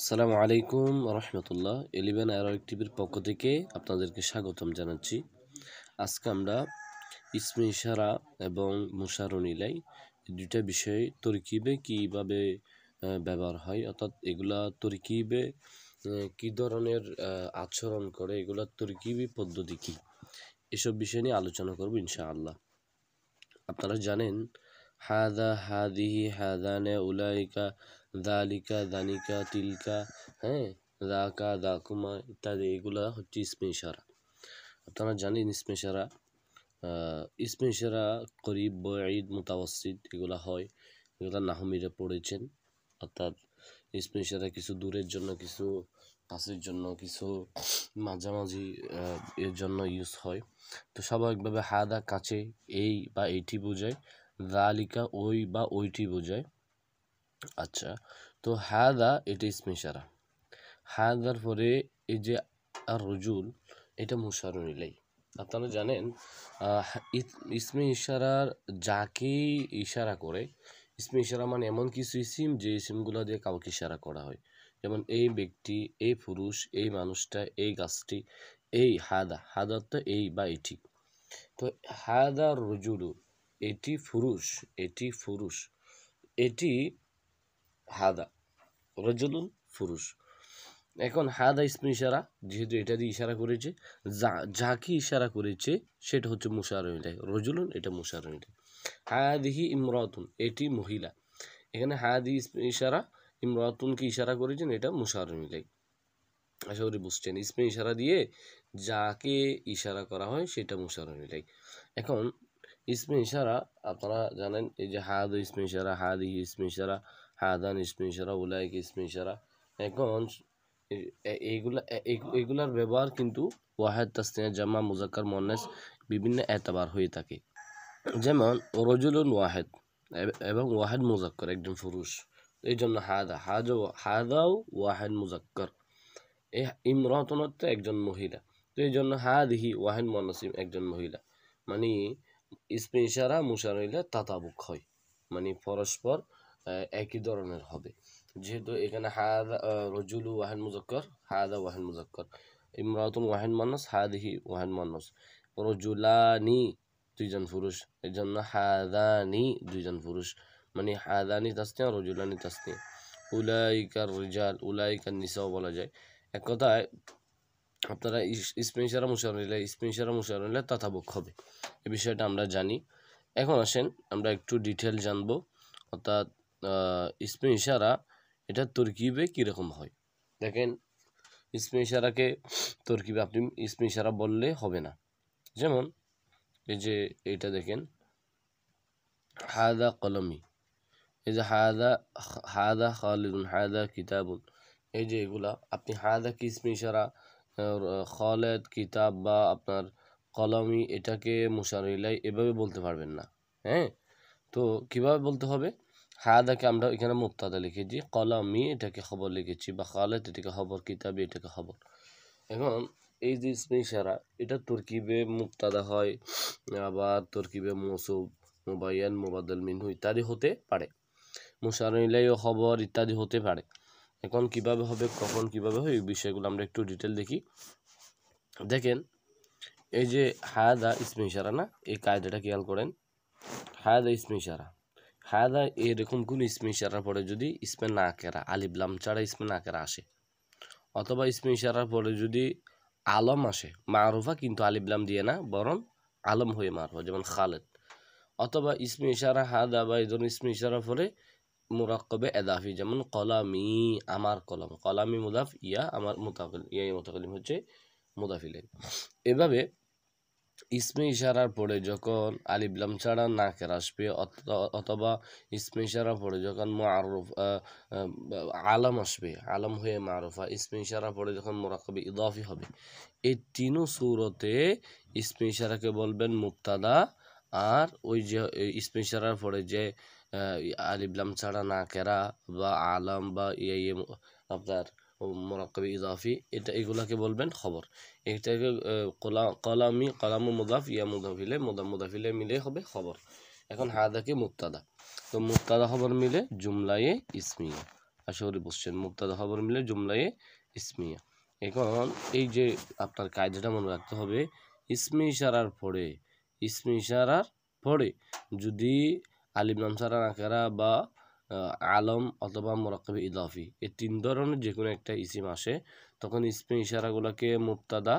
আসসালামু আলাইকুম রহমতুল্লাহ। Eleven aerobic টিভির পক্ষ থেকে আপনাদেরকে স্বাগতম জানাচ্ছি। আজকে আমরা ইসমে ইশারা এবং মুশারুনিলাই দুইটা বিষয়ে তরকিবে কীভাবে ব্যবহার হয়, অর্থাৎ এগুলা তরকিবে কী ধরনের আচরণ করে, এগুলার তরকিবি পদ্ধতি কী, এসব বিষয় নিয়ে আলোচনা করব ইনশাআল্লাহ। আপনারা জানেন হাদা, হাদিহি, হাদানে, উলাইকা, দালিকা, দানিকা, তিলকা, হ্যাঁ, দাকা, দাকুমা ইত্যাদি, এগুলা হচ্ছে ইসমে ইশারা। আপনারা জানেন ইসমে ইশারা করিব, বঈদ, মুতাওয়াসসিত এগুলা হয়, এগুলা নাহমিরে পড়েছেন। অর্থাৎ ইসমে ইশারা কিছু দূরের জন্য, কিছু কাছের জন্য, কিছু মাঝামাঝি এর জন্য ইউজ হয়। তো স্বাভাবিকভাবে হাদা কাছে, এই বা এইটি বোঝায়, যালিকা ওই বা ওইটি বোঝায়। আচ্ছা, তো হাদা এটা ইসমে ইশারা। হাদার পরে এই যে আর রজুল, এটা মুশারুন ইলাই। আপনারা জানেন ইসমে ইশারার যাকে ইশারা করে, ইসমে ইশারা মানে এমন কিছু ইসিম যে ইসিমগুলো দিয়ে কাউকে ইশারা করা হয়। যেমন এই ব্যক্তি, এই পুরুষ, এই মানুষটা, এই গাছটি, এই হাদা তো এই বা এটি। তো হাদা রজুলু, এটি পুরুষ, এটি পুরুষ, এটি হাদা রজুলুন পুরুষ। এখন হাদা ইসমে ইশারা, যেহেতু এটা দিয়ে ইশারা করেছে, যাকে ইশারা করেছে সেটা হচ্ছে মুশারুন ইলাই, রজুলুন এটা মুশারুন ইলাই। হাদিহি ইমরাতুন, এটি মহিলা। এখানে হাদি ইসমে ইশারা, ইমরাতুনকে ইশারা করেছেন, এটা মুশারুন ইলাই। আশা করি বুঝছেন, ইসমে ইশারা দিয়ে যাকে ইশারা করা হয় সেটা মুশারুন ইলাই। এখন ইসমে ইশারা আপনারা জানেন, এই যে হাদ ইসমে ইশারা, হাদিহি ইসমে ইশারা, হাদান ইসমে ইশারা, উলাইকা ইসমে ইশারা। এখন এগুলার ব্যবহার কিন্তু ওয়াহেদ, তাসনিয়া, জামা, মুজাক্কার, মুয়ান্নাস বিভিন্ন এতবার হয়ে থাকে। যেমন রজুলুন ওয়াহেদ এবং ওয়াহেদ মুজাক্কার, একজন পুরুষ, এই জন্য হাদাও ওয়াহেদ মুজাক্কার। এই ইমরাতুন হচ্ছে একজন মহিলা, তো এই জন্য হাদিহি ওয়াহেদ মুয়ান্নাস, একজন মহিলা। মানে ইসমে ইশারা মুশারুন ইলাই তাতাবুক হয়, মানে পরস্পর একই ধরনের হবে। যেহেতু এখানে হাদা রজুলু ওয়াহেদ মুজাক্কার, হাদা ওয়াহেদ মুজাক্কার, ইমরাতুন ওয়াহেদ মুয়ান্নাস, হাদিহি ওয়াহেদ মুয়ান্নাস, রজুলানি দুইজন পুরুষ, এই জন্য হাদানি দুইজন পুরুষ, মানে হাদানি তাসনিয়া, রজুলানি তাসনিয়া। উলাইকার রিজাল, উলাইকার নিসাও বলা যায়। এক কথায় আপনারা ইসমে ইশারা মুশারুন ইলাই, ইসমে ইশারা মুশারুন ইলাই তাতাবুক হবে, এই বিষয়টা আমরা জানি। এখন আসেন আমরা একটু ডিটেল জানবো, অর্থাৎ ইসমে ইশারা এটা তরকিবে কীরকম হয়। দেখেন, ইসমে ইশারাকে তরকিবে আপনি ইসমে ইশারা বললে হবে না। যেমন এই যে এইটা দেখেন, হাদা কলমি, এই যে হাদা খালিদুন, হাদা কিতাবুন, এই যে এগুলা আপনি হাদা কি ইসমে ইশারা, খালেদ, কিতাব বা আপনার কলমি, এটাকে মুশারুন ইলাই এভাবে বলতে পারবেন না। হ্যাঁ, তো কিভাবে বলতে হবে? হাদাকে আমরা এখানে মুবতাদা লিখেছি, কলমি এটাকে খবর লিখেছি, বা খালেদ এটাকে খবর, কিতাবি এটাকে খবর। এখন এই যে ইসমে ইশারা, এটা তরকিবে মুবতাদা হয়, আবার তরকিবে মৌসুফ, মুবাইয়ান, মুবাদ্দাল মিনহু ইত্যাদি হতে পারে, মুশারুন ইলাই ও খবর ইত্যাদি হতে পারে। এখন কিভাবে হবে, কখন কিভাবে হয়, এই বিষয়গুলো আমরা একটু ডিটেল দেখি। দেখেন, এই যে হাদা ইসমে ইশারা না, এই কায়দাটা খেয়াল করেন। হাদা ইসমে ইশারা, হাদা এরকম কোন ইসমে ইশারার পরে যদি ইসমে নাকেরা, আলিফ লাম ছাড়া ইসমে নাকেরা আসে, অথবা ইসমে ইশারার পরে যদি আলম আসে, মারুফা কিন্তু আলিফ লাম দিয়ে না, বরং আলম হয়ে মারুফা, যেমন খালেদ। অথবা ইসমে ইশারা হাদা বা এই ধরনের ইসমে ইশারার পরে মুরাক্কাবে এদাফি, যেমন কলামি, আমার কলম, কলামি মুদাফ, ইয়া আমার মুতাকাল্লিম, ইয়া মুতাকাল্লিম হচ্ছে মুদাফ ইলাইহি। এভাবে ইসমে ইশারার পরে যখন আলিফ লাম ছাড়া নাকের আসবে, অথবা ইসমে ইশারার পরে যখন মুআররফ আলম আসবে, আলম হয়ে মারুফা, ইসমে ইশারার পরে যখন মুরাক্কাবে ইদাফি হবে, এই তিনও সূরতে ইসমে ইশারাকে বলবেন মুবতাদা। আর ওই যে ইসমে ইশারার পরে যে আলিফ লাম ছাড়া নাকেরা বা আলম বা ইয়ে আপনার মুরাক্কাবে ইদাফি, এগুলাকে বলবেন খবর। এটাকে কলামি, কলামু মুদাফ, ইয়া মুদাফিলে, মুদাফিলে মিলে হবে খবর। এখন হাদাকে মুবতাদা, তো মুবতাদা খবর মিলে জুমলায়ে ইসমিয়া। আশা করি বুঝছেন। মুবতাদা খবর মিলে জুমলায়ে ইসমিয়া। এখন এই যে আপনার কায়দাটা মনে রাখতে হবে, ইসমে ইশারার পরে যদি আলিফ লাম ছাড়া নাকেরা বা আলম অথবা মুরাক্কাবে ইদাফি এই তিন ধরনের যে কোনো একটা ইসিম আসে, তখন ইসমে ইশারাগুলোকে মুবতাদা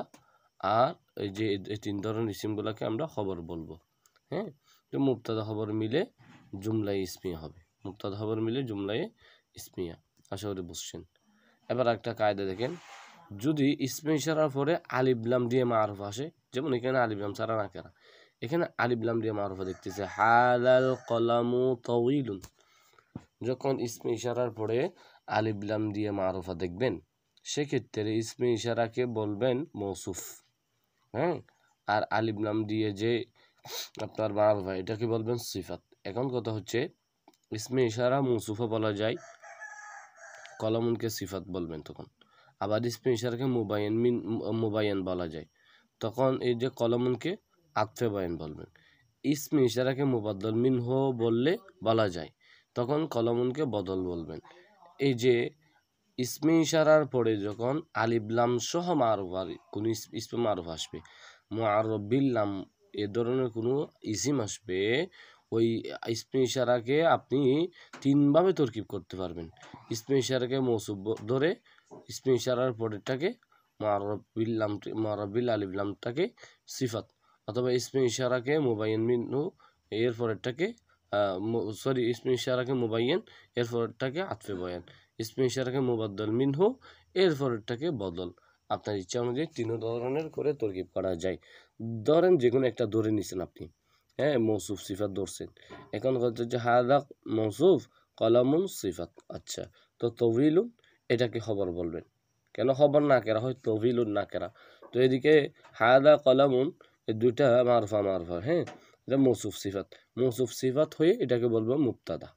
আর এই যে এই তিন ধরনের ইসিমগুলোকে আমরা খবর বলবো। হ্যাঁ, তো মুবতাদা খবর মিলে জুমলায়ে ইসমিয়া হবে। মুবতাদা খবর মিলে জুমলায়ে ইসমিয়া। আশা করি বুঝছেন। এবার একটা কায়দা দেখেন, যদি ইসমে ইশারার পরে আলিফ লাম দিয়ে মারুফ আসে, যেমন এখানে আলিফ লাম ছাড়া নাকেরা, এখানে আলিফ লাম দিয়ে মারুফা দেখতেছে হাদাল কলামু তাওয়িলুন। যখন ইসমে ইশারার পরে আলিফ লাম দিয়ে মারুফা দেখবেন, সেক্ষেত্রে ইসমে ইশারাকে বলবেন মৌসুফ। হ্যাঁ, আর আলিফ লাম দিয়ে যে আপনার মারুফা এটাকে বলবেন সিফাত। এখন কথা হচ্ছে, ইসমে ইশারা মৌসুফা বলা যায়, কলামুনকে সিফাত বলবেন তখন। আবার ইসমে ইশারাকে মুবাইয়ান বলা যায়, তখন এই যে কলামুনকে আতফে বায়ান বলবেন। ইসমে ইশারাকে মুবাদ্দাল মিনহু বললে বলা যায়, তখন কলামুনকে বদল বলবেন। এই যে ইসমে ইশারার পরে যখন আলিফ লাম সহ মারুফ আর কোন ইসমে মারুফ আসবে, মুআররব বিল লাম এ ধরনের কোনো ইসিম আসবে, ওই ইসমে ইশারাকে আপনি তিনভাবে তরকিব করতে পারবেন। ইসমে ইশারাকে মৌসুফ ধরে, ইসমে ইশারার পরেরটাকে মুআররব বিল আলিফ লামটাকে সিফাত, অথবা ইসমে ইশারাকে মুবাইয়ান মিনহু এর পরেরটাকে ইসমে ইশারাকে মুবাইয়ান এর পরেরটাকে আতফে বয়ান, ইসমে ইশারাকে মুবাদ্দাল মিনহু এর পরেরটাকে বদল। আপনার ইচ্ছা অনুযায়ী তিন ধরনের করে তরকিব করা যায়। ধরেন যে কোনো একটা ধরে নিছেন আপনি, হ্যাঁ, মৌসুফ সিফাত ধরছেন। এখন হচ্ছে হাদা মৌসুফ কলামুন সিফাত। আচ্ছা, তো তৌহিলুন এটাকে খবর বলবেন। কেন খবর না কেরা হয়, তৌহিলুন না কেরা। তো এদিকে হাদা কলামুন এই দুইটা মারফা, হ্যাঁ, এটা মৌসুফ সিফাত হয়ে এটাকে বলবো মুবতাদা।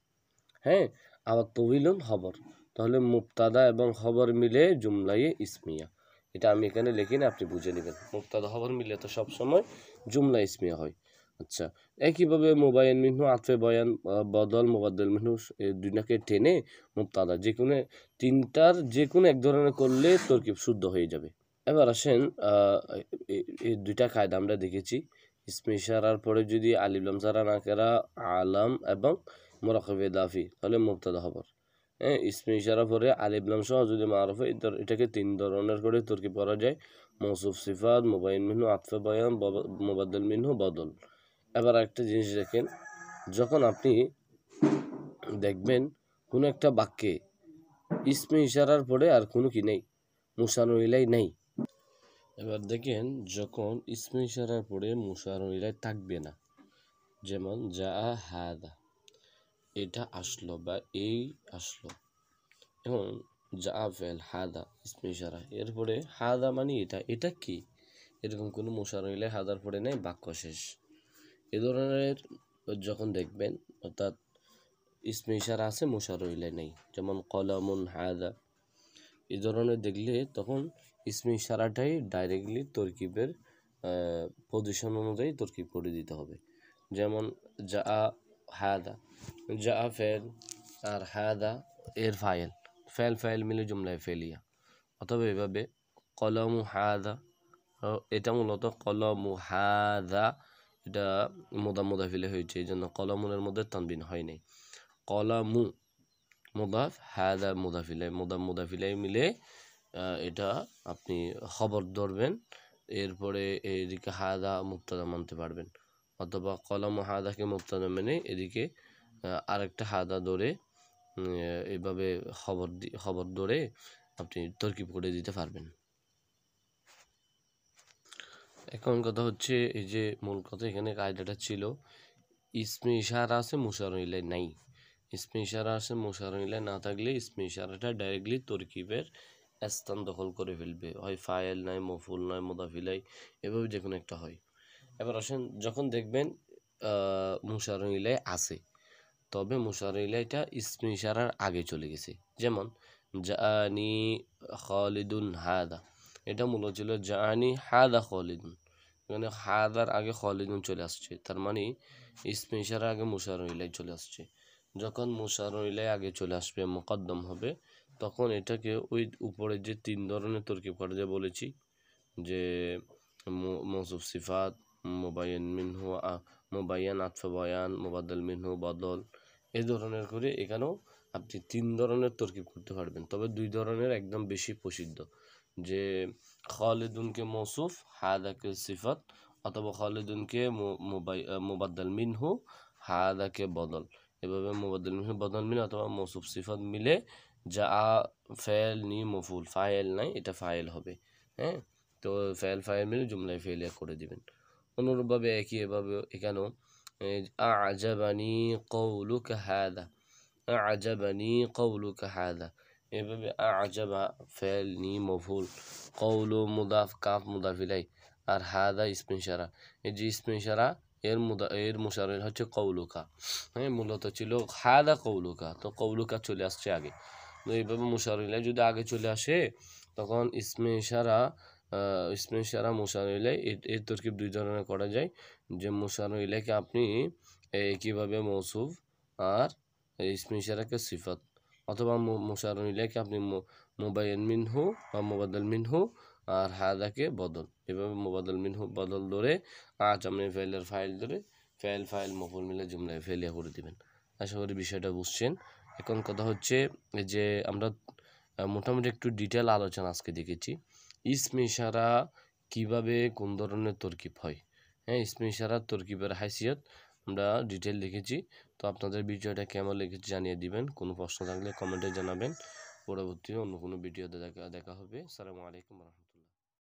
হ্যাঁ, আবার তৌহিলুন খবর, তাহলে মুবতাদা এবং খবর মিলে জুমলায়ে ইসমিয়া। এটা আমি এখানে লিখিনি, আপনি বুঝে নেবেন। মুবতাদা খবর মিলে তো সবসময় জুমলা ইসমিয়া হয়। আচ্ছা, একইভাবে মুবাইয়ান মিনহু আতফে বয়ান বদল মুবাদ্দাল মিনহু দুইটাকে টেনে মুবতাদা যে কোনো তিনটার যে কোনো এক ধরনের করলে তরকিব শুদ্ধ হয়ে যাবে। এবার আসেন, এই দুইটা কায়দা আমরা দেখেছি। ইসমে ইশারার পরে যদি আলিফ লাম ছাড়া নাকেরা আলাম এবং মুরাক্কাবে ইদাফি তাহলে মুবতাদা খবর। হ্যাঁ, ইসমে ইশারার পরে আলিফ লাম সহ যদি মারুফ হয়, এটাকে তিন ধরনের করে তরকিব করা যায়, মৌসুফ সিফাত, মুবাইন মিনহু আতফে বয়ান, মুবাদ্দাল মিনহু বদল। এবার একটা জিনিস দেখেন, যখন আপনি দেখবেন কোনো একটা বাক্যে ইসমে ইশারার পরে আর কোনো কি নেই, মুশারুল ইলাইহি নেই। এবার দেখেন, যখন ইসমে ইশারার পরে মুশারুল ইলাইহি থাকবে না, যেমন যা হাদা এটা আসলো বা এই আসলো, এখন যা ফেল হাদা ইসমে ইশারা, এরপরে হাদা মানে এটা কি, এরকম কোনো মুশারুল ইলাইহি হাদার পরে নেই, বাক্য শেষ। এ ধরনের যখন দেখবেন, অর্থাৎ ইসমে ইশারা আছে মুশারুল ইলাইহি নেই, যেমন কলামুন হাদা, এই ধরনের দেখলে তখন ইসমে ইশারাটাই ডাইরেক্টলি তরকিবের পজিশন অনুযায়ী তরকিব করে দিতে হবে। যেমন যা হাদা, যা ফেল আর হাদা এর ফাইল মিলে জুমলায় ফেলিয়া, অথবা এভাবে কলমু হাদা, এটা মূলত কলমু হাদা, এটা মুদাফিলে হয়েছে, এই জন্য কলমুনের মধ্যে তানবিন হয় নাই। কলামু মুদাফ, হাদা মুদাফিলাই মিলে এটা আপনি খবর ধরবেন, এরপরে এদিকে হাদা মুবতাদা মানতে পারবেন, অথবা কলম হাদাকে মুবতাদা মেনে এদিকে আরেকটা হাদা ধরে এইভাবে খবর ধরে আপনি তরকিব করে দিতে পারবেন। এখন কথা হচ্ছে, এই যে মূল কথা এখানে কায়দাটা ছিল, ইসমে ইশারা আছে মুশারুল ইলাইহি নাই, ইসমে ইশারা আছে মুশারুল ইলাইহি না থাকলে ইসমে ইশারাটা ডাইরেক্টলি তরকিবের স্থান দখল করে ফেলবে, হয় ফাইল নাই, মফুল নয়, মুদাফ ইলাইহি, এভাবে যে কোনো একটা হয়। এবার আসেন, যখন দেখবেন মুশারুল ইলাইহি আছে, তবে মুশারুল ইলাইহিটা ইসমে ইশারার আগে চলে গেছে, যেমন জাআনি খালিদুন হাদা, এটা মূলত ছিল জাআনি হাদা খালিদুন, এখানে হাদার আগে খালিদুন চলে আসছে, তার মানে ইসমে ইশারার আগে মুশারুল ইলাইহি চলে আসছে। যখন মুশারুন ইলাইহি আগে চলে আসবে মুকদ্দম হবে তখন এটাকে ওই উপরে যে তিন ধরনের তরকিব করা যায় বলেছি যে মৌসুফ সিফাত মুবাইয়ান মিনহু মুবাইয়ান আতফ বয়ান মুবাদ্দাল মিনহু বদল এই ধরনের করে এখানেও আপনি তিন ধরনের তরকিব করতে পারবেন তবে দুই ধরনের একদম বেশি প্রসিদ্ধ যে খালিদুনকে মৌসুফ হাদাকে সিফাত অথবা খালিদুনকে মুবাদ্দাল মিনহু হাদাকে বদল এভাবে মুবাদ্দাল মিনহু বদল মিলে অথবা মৌসুফ সিফাত মিলে যা ফেল নি মফুল ফাইল নাই এটা ফাইল হবে হ্যাঁ তো ফেল ফাইল মিলে জুমলায় ফেলিয়া করে দিবেন অনুরূপভাবে একই এভাবে এখানেও আ'জাবানি কওলুকা হাদা আ'জাবানি কওলুকা হাদা এভাবে আ'জাবা ফেল নি মফুল কওলু মুদাফ কাফ মুদাফ ইলাই আর হাদা ইসম ইশারা এই যে ইসম ইশারা এর মুশাররির হচ্ছে কওলুকা হ্যাঁ মূলত ছিল হাদা কওলুকা তো কওলুকা চলে আসছে আগে তো এইভাবে মুশাররির যদি আগে চলে আসে তখন ইসমে ইশারা মুশাররির এর তরকিব দুই ধরনের করা যায় যে মুশাররির ইলাইকে আপনি কিভাবে মৌসুফ আর ইসমে ইশারাকে সিফাত অথবা মুশাররির ইলাইকে আপনি মুবাইয়ান মিনহু বা মুবাদ্দাল মিনহু আর হাদাকে বদল এভাবে মুবাদ্দাল মিনহু বদল ধরে আপনি ফেলের ফাইল ধরে ফাইল মফুল মিলে জুমলায় ফেলিয়া করে দিবেন আশা করি বিষয়টা বুঝছেন এখন কথা হচ্ছে যে আমরা মোটামুটি একটু ডিটেল আলোচনা আজকে দেখেছি ইসমে ইশারা কিভাবে কোন ধরনের তরকিব হয় হ্যাঁ ইসমে ইশারার তরকিবের হাইসিয়ত আমরা ডিটেল দেখেছি তো আপনাদের ভিডিওটা কেমন লেগেছে জানিয়ে দিবেন কোনো প্রশ্ন থাকলে কমেন্টে জানাবেন পরবর্তী অন্য কোনো ভিডিওতে দেখা হবে আসসালামু আলাইকুম।